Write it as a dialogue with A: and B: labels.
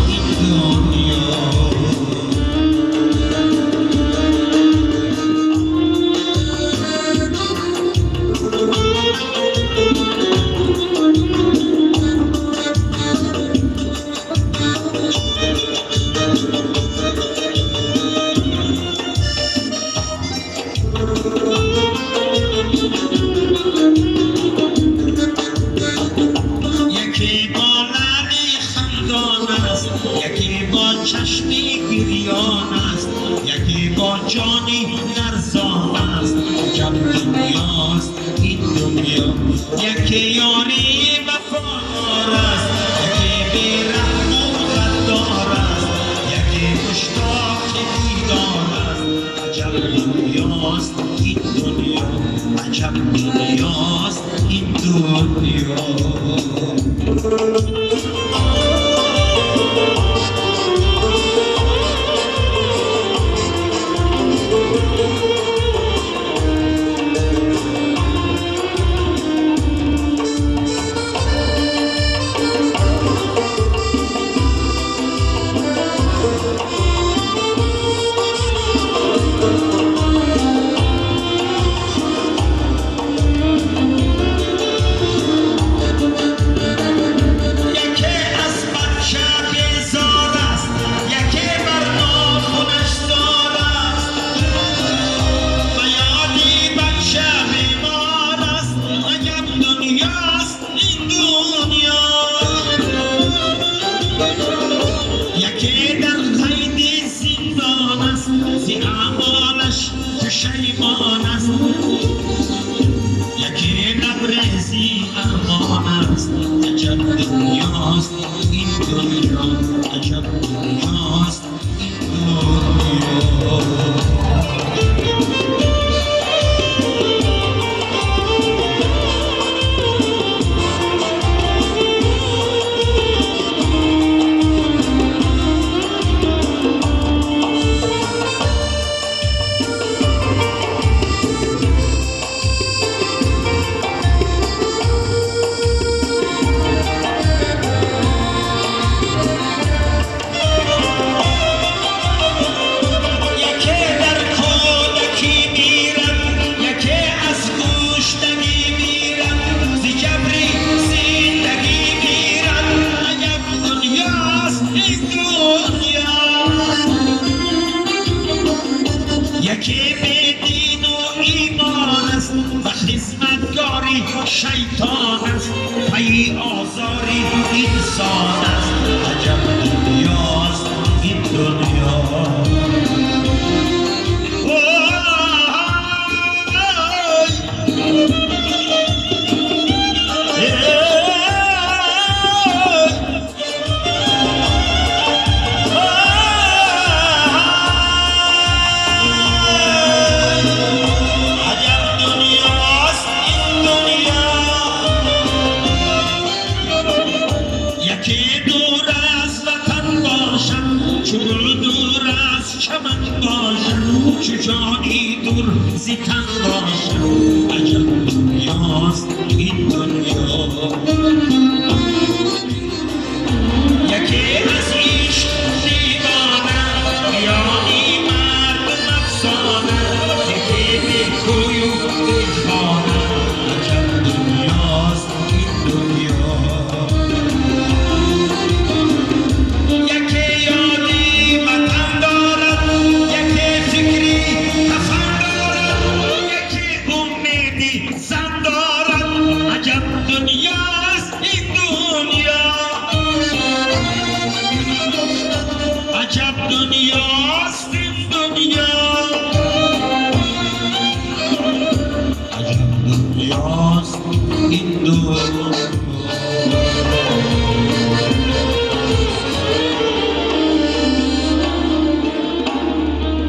A: این دنیا. یکی با لبی خندان است، یکی با چشمی گریان است، یکی با جانی لرزان است. عجب دنیاست این دنیا. یکی یاری وفادار است، یکی بی‌رحم و غدار است، یکی مشتاق دیدار است. عجب دنیاست این دنیا. عجب دنیاست این دنیا. یکی در قید زندان است، زی اعمالش پشیمان است. یکی لبریزی امان است. عجب دنیاست این دنیا. عجب دنیاست این دنیا. یکی به دین و ایمان است و خدمتگاری شیطان است. پی آزاری انسان است. عجب دنیاست این دنیا. یکی دور از وطن باشد، چو گل دور از چمن باشد، چو جانی دور ز تن باشد. عجب دنیاست این دنیا. یکی از عشق دیوانه، یعنی مرد افسانه، یکی به کوی و به خانه. عجب دنیاست این دنیا. عجب دنیاست این دنیا. عجب دنیاست این دنیا.